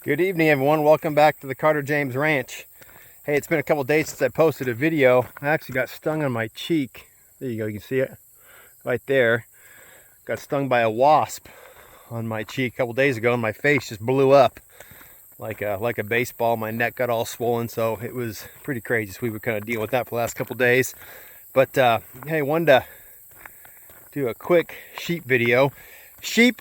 Good evening, everyone. Welcome back to the Carter James Ranch. Hey, it's been a couple days since I posted a video. I actually got stung on my cheek. There you go, you can see it right there. Got stung by a wasp on my cheek a couple days ago, and my face just blew up like a baseball. My neck got all swollen, so it was pretty crazy. So we were kind of dealing with that for the last couple days. But hey, wanted to do a quick sheep video. Sheep,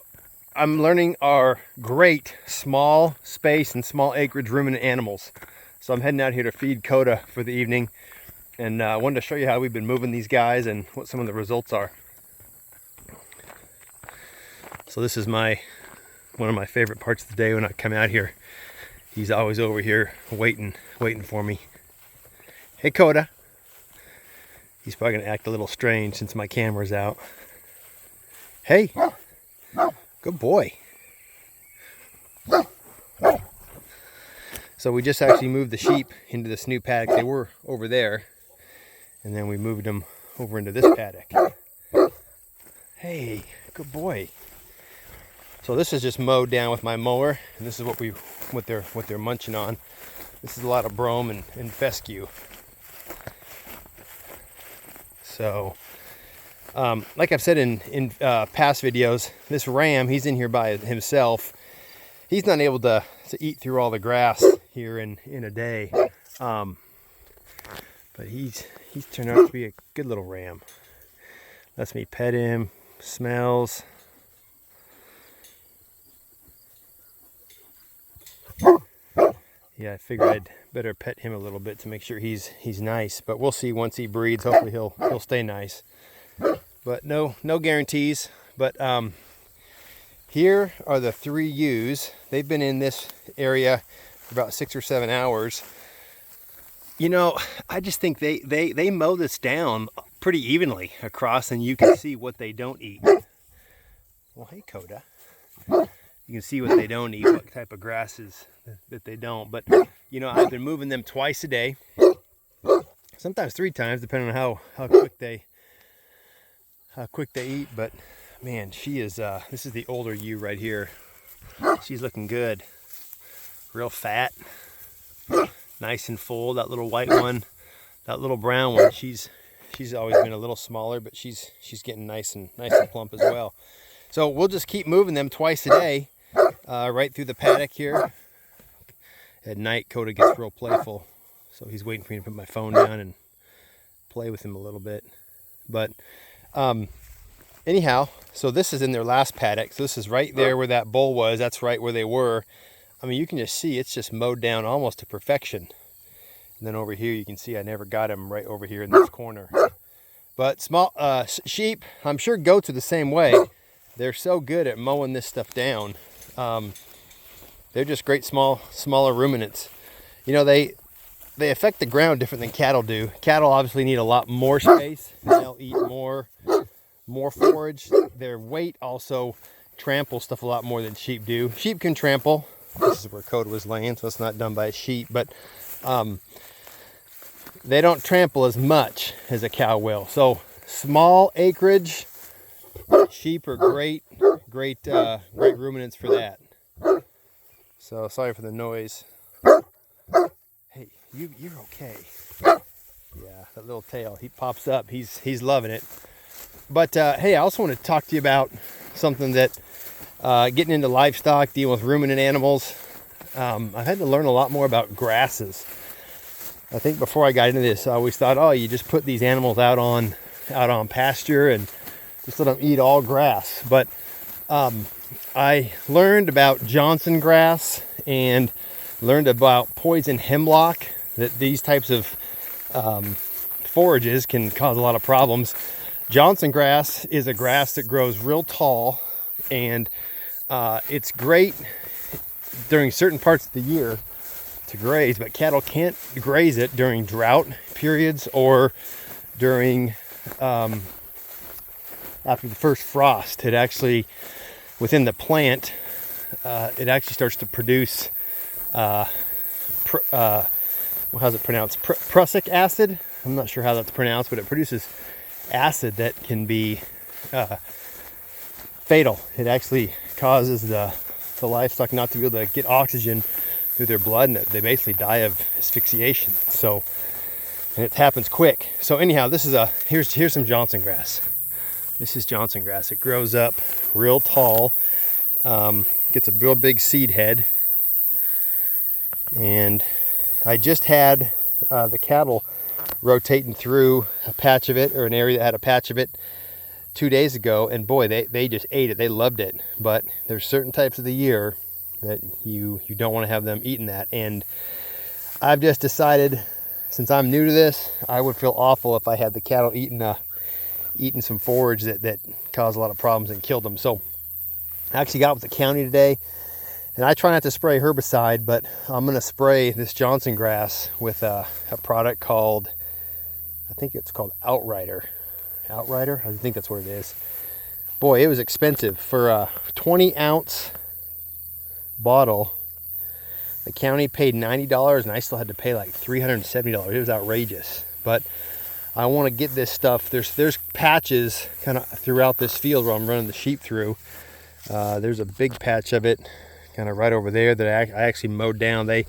I'm learning, are great small space and small acreage ruminant animals. So I'm heading out here to feed Coda for the evening, and I wanted to show you how we've been moving these guys and what some of the results are. So this is one of my favorite parts of the day when I come out here. He's always over here waiting for me. Hey, Coda. He's probably gonna act a little strange since my camera's out. Hey. Good boy. So we just actually moved the sheep into this new paddock. They were over there, and then we moved them over into this paddock. Hey, good boy. So this is just mowed down with my mower, and this is what they're munching on. This is a lot of brome and fescue. So like I've said in past videos, this ram, he's in here by himself. He's not able to eat through all the grass here in a day. But he's turned out to be a good little ram. Lets me pet him, smells. Yeah, I figured I'd better pet him a little bit to make sure he's nice. But we'll see once he breeds. Hopefully he'll stay nice. But no guarantees. But here are the 3 ewes. They've been in this area for about 6 or 7 hours. You know, I just think they mow this down pretty evenly across, and you can see what they don't eat. Well, hey, Coda. You can see what they don't eat, what type of grasses that they don't. But, you know, I've been moving them twice a day. Sometimes 3 times, depending on how quick they eat. But man, she is this is the older ewe right here. She's looking good, real fat, nice and full. That little white one, that little brown one, she's always been a little smaller, but she's getting nice and plump as well. So we'll just keep moving them twice a day, right through the paddock here. At night, Coda gets real playful, so he's waiting for me to put my phone down and play with him a little bit. But anyhow, so this is in their last paddock. So this is right there where that bull was. That's right where they were. I mean, you can just see it's just mowed down almost to perfection. And then over here, you can see I never got him right over here in this corner. But small sheep, I'm sure goats are the same way. They're so good at mowing this stuff down. They're just great smaller ruminants. You know, they affect the ground different than cattle do. Cattle obviously need a lot more space. They'll eat more forage. Their weight also tramples stuff a lot more than sheep do. Sheep can trample. This is where Coda was laying, so it's not done by a sheep. But they don't trample as much as a cow will. So small acreage, sheep are great ruminants for that. So sorry for the noise. Hey, you're okay. Yeah, that little tail, he pops up. He's loving it. But hey, I also want to talk to you about something that getting into livestock, dealing with ruminant animals. I've had to learn a lot more about grasses. I think before I got into this, I always thought, oh, you just put these animals out on pasture and just let them eat all grass. But I learned about Johnson grass and learned about poison hemlock, that these types of forages can cause a lot of problems. Johnson grass is a grass that grows real tall, and it's great during certain parts of the year to graze, but cattle can't graze it during drought periods or during after the first frost. It actually, within the plant, it actually starts to produce how's it pronounced? Prussic acid. I'm not sure how that's pronounced, but it produces acid that can be fatal. It actually causes the the livestock not to be able to get oxygen through their blood, and they basically die of asphyxiation. So, and it happens quick. So anyhow, this is here's some Johnson grass. This is Johnson grass. It grows up real tall, gets a real big seed head, and I just had the cattle rotating through a patch of it, or an area that had a patch of it 2 days ago, and boy, they just ate it. They loved it. But there's certain types of the year that you don't want to have them eating that. And I've just decided, since I'm new to this, I would feel awful if I had the cattle eating some forage that caused a lot of problems and killed them. So I actually got with the county today, and I try not to spray herbicide, but I'm going to spray this Johnson grass with a product called, I think it's called Outrider. Outrider? I think that's what it is. Boy, it was expensive. For a 20-ounce bottle, the county paid $90, and I still had to pay like $370. It was outrageous. But I want to get this stuff. There's patches kind of throughout this field where I'm running the sheep through. There's a big patch of it kind of right over there that I actually mowed down. They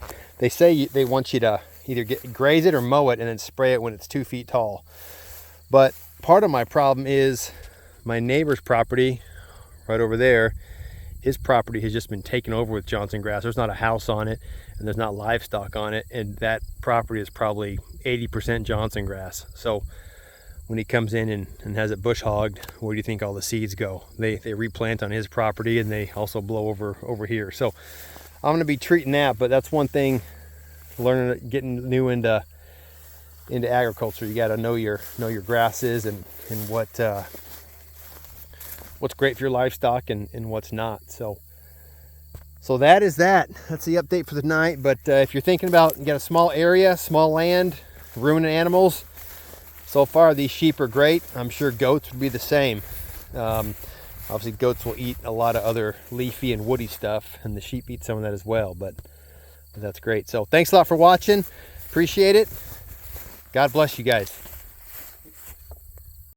say they want you to either graze it or mow it and then spray it when it's 2 feet tall. But part of my problem is my neighbor's property right over there. His property has just been taken over with Johnson grass. There's not a house on it, and there's not livestock on it, and that property is probably 80% Johnson grass. So when he comes in and has it bush hogged, where do you think all the seeds go? They replant on his property, and they also blow over here. So I'm going to be treating that. But that's one thing, getting new into agriculture. You got to know your grasses and what's great for your livestock and what's not. So that is that. That's the update for the night. But if you're thinking about, you got a small area, small land, ruminant animals, so far these sheep are great. I'm sure goats would be the same. Obviously goats will eat a lot of other leafy and woody stuff, and the sheep eat some of that as well, but that's great. So thanks a lot for watching. Appreciate it. God bless you guys.